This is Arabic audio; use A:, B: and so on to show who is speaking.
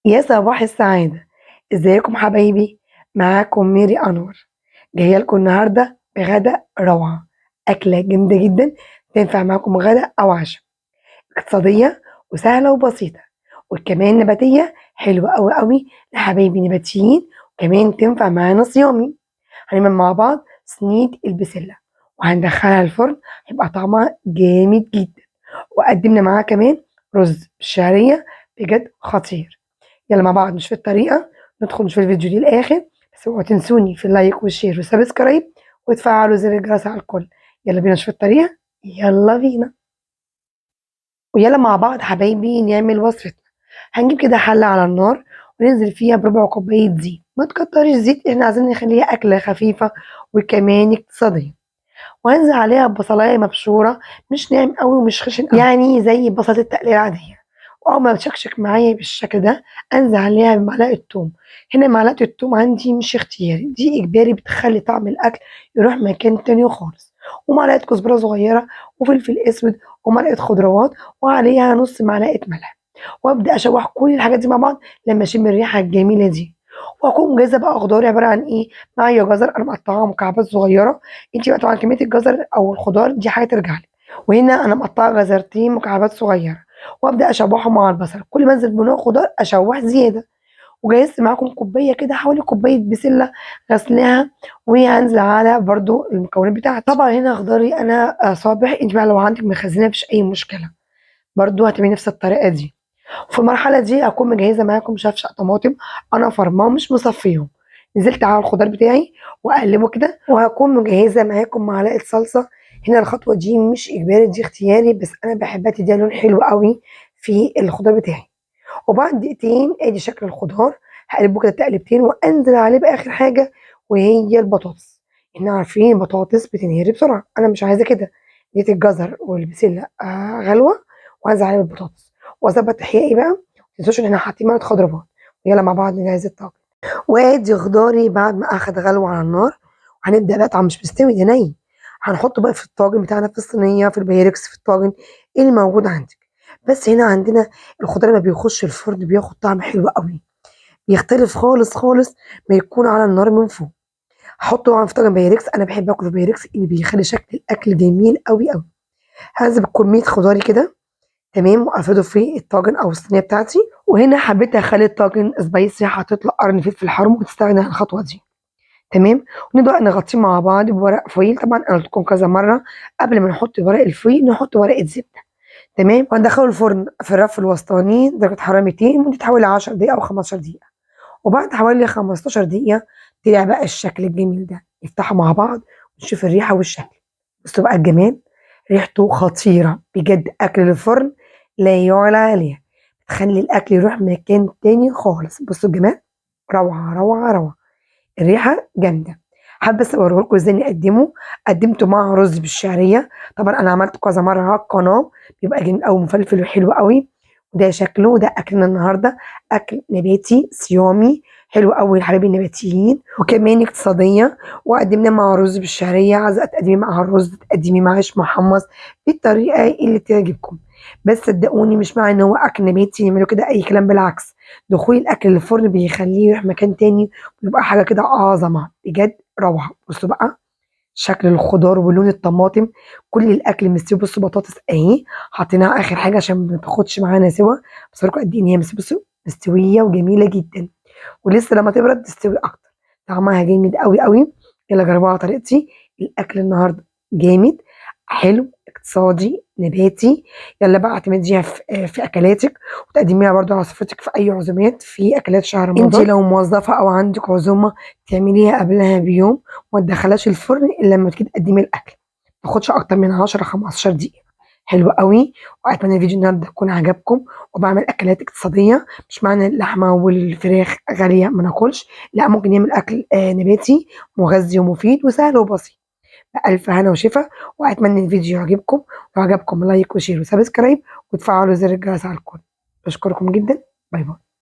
A: يا صباح السعادة، ازيكم حبايبي؟ معاكم ميري أنور، جاية لكم النهاردة بغدا روعة، أكلة جامدة جدا تنفع معاكم غدا أو عشاء، اقتصادية وسهلة وبسيطة، وكمان نباتية حلوة أوي أوي لحبايبي نباتيين، وكمان تنفع معانا صيامي. هنعمل مع بعض صينية البسلة وهندخلها الفرن، هيبقى طعمها جامد جدا، وقدمنا معاها كمان رز بالشعرية بجد خطير. يلا مع بعض نشوف الطريقة، ندخل نشوف الفيديو دي للآخر، بس اوعوا تنسوني في اللايك والشير والسبسكرايب وتفعلوا زر الجرس على الكل. يلا بينا نشوف الطريقة، يلا بينا. ويلا مع بعض حبايبي نعمل وصفتنا. هنجيب كده حلة على النار وننزل فيها بربع كوباية زيت، ما تكترش زيت، احنا عايزين نخليها أكلة خفيفة وكمان اقتصادية. وهنزل عليها بصلاية مبشورة، مش ناعم قوي ومش خشن قوي، يعني زي بصلة التقلية العادية. واول ما تشكشك معايا بالشكل ده انزل عليها بمعلقة توم. هنا معلقة التوم عندي مش اختياري، دي اجباري، بتخلي طعم الاكل يروح مكان تاني خالص. ومعلقة كزبرة صغيرة وفلفل اسود ومعلقة خضروات، وعليها نص معلقة ملح. وابدا اشوح كل الحاجات دي مع بعض لما اشم الريحة الجميلة دي. واكون مجهزة بقى خضاري، عبارة عن ايه؟ معايا جزر انا مقطعاها مكعبات صغيرة، انت بقى طبعا كميه الجزر او الخضار دي حاجه ترجع لك. وهنا انا مقطعه جزرتين مكعبات صغيره، وابدا اشوحهم مع البصل، كل ما انزل بنوع خضار اشوح زياده. وجهزت معاكم كوبايه كده، حوالي كوبايه بسله غسلاها، وهنزل على برضو المكونات بتاعتي. طبعا هنا خضاري انا صابح، انت بقى لو عندك مخزنه مفيش اي مشكله، برضو هتعملي نفس الطريقه دي. في المرحله دي اكون مجهزه معاكم شفشق طماطم، انا فرماه مش مصفيهم. نزلت على الخضار بتاعي واقلبه كده، وهكون مجهزه معاكم معلقه صلصه. هنا الخطوه دي مش اجباري، دي اختياري، بس انا بحبها تديها لون حلو قوي في الخضار بتاعي. وبعد دقيقتين ادي شكل الخضار، هقلبه كده تقلبتين وانزل عليه باخر حاجه، وهي البطاطس. احنا عارفين البطاطس بتنهري بسرعه، انا مش عايزه كده. اديت الجزر والبسله غلوه، وانزل عليه بالبطاطس واظبط احيائي بقى. متنسوش ان احنا حاطين معلقه خضروات. يلا مع بعض نجهز الطاجن. وادي خضاري بعد ما اخد غلوه على النار، وهنبدا بقى، طبعا مش مستوي ده ني، هنحطه بقى في الطاجن بتاعنا، في الصينيه، في البايركس، في الطاجن اللي موجود عندك. بس هنا عندنا الخضار لما بيخش الفرن بياخد طعم حلو قوي، بيختلف خالص خالص ما يكون على النار من فوق. هحطه طبعا في طاجن بايركس، انا بحب اكل في بايركس اللي بيخلي شكل الاكل جميل قوي قوي. هنزل بكميه خضاري كده، تمام، وافرده في الطاجن او الصينيه بتاعتي. وهنا حبيت اخلي الطاجن سبايسي، حطيت له قرن فلفل حار، ممكن تستغني عن الخطوه دي، تمام. ونبدا نغطيه مع بعض بورق فويل، طبعا انا قلت لكم كذا مره قبل ما نحط ورق الفويل نحط ورقه زبده، تمام. وهندخله الفرن في الرف الوسطاني درجه حراره 200 مده حوالي 10 دقائق او 15 دقيقه. وبعد حوالي 15 دقيقه طلع بقى الشكل الجميل ده، نفتحه مع بعض ونشوف الريحه والشكل. بصوا بقى الجمال، ريحته خطيره بجد، اكل الفرن لا يعلى عليه، تخلي الاكل يروح مكان تاني خالص. بصوا الجمال، روعه روعه روعه، الريحه جامده. حابه بس اوريه لكم ازاي نقدمه. قدمته مع رز بالشعريه، طبعا انا عملته كذا مره على القناه، بيبقى جميل قوي مفلفل وحلو قوي. وده شكله، وده اكلنا النهارده، اكل نباتي صيامي حلو قوي لحبايبي النباتيين، وكمان اقتصاديه. وقدمناه مع رز بالشعريه، عايزه تقدمي معاها الرز تقدمي معاه عيش محمص، بالطريقه اللي تعجبكم. بس صدقوني مش معنى ان هو اكل نباتي يعملوا كده اي كلام، بالعكس، دخول الاكل الفرن بيخليه يروح مكان تاني، ويبقى حاجه كده عظمه بجد روعه. بصوا بقى شكل الخضار ولون الطماطم، كل الاكل مستوي. بصوا بطاطس اهي حطيناها اخر حاجه عشان ما تاخدش معانا سوا، بس لكم قد ايه ان هي بصوا مستويه وجميله جدا، ولسه لما تبرد تستوي اكتر. طعمها جامد قوي قوي. يلا جربوها على طريقتي. الاكل النهارده جامد، حلو، اقتصادي، نباتي. يلا بقى اعتمديها في اكلاتك، وتقدميها برضو على سفرتك في اي عزومات في اكلات شهر رمضان. انت لو موظفه او عندك عزومه تعمليها قبلها بيوم، وما تدخلهاش الفرن الا لما تيجي تقدمي الاكل، ما تاخدش اكتر من 10 15 دقيقه. حلو قوي. واتمنى الفيديو النهارده يكون عجبكم. وبعمل اكلات اقتصاديه، مش معنى اللحمه والفراخ غاليه ما ناكلش، لا، ممكن نعمل اكل نباتي مغذي ومفيد وسهل وبسيط. بألف هنا وشفا. وأتمنى الفيديو يعجبكم، لو عجبكم لايك وشير وسبسكرايب وتفعلوا زر الجرس على الكل. بشكركم جدا، باي باي.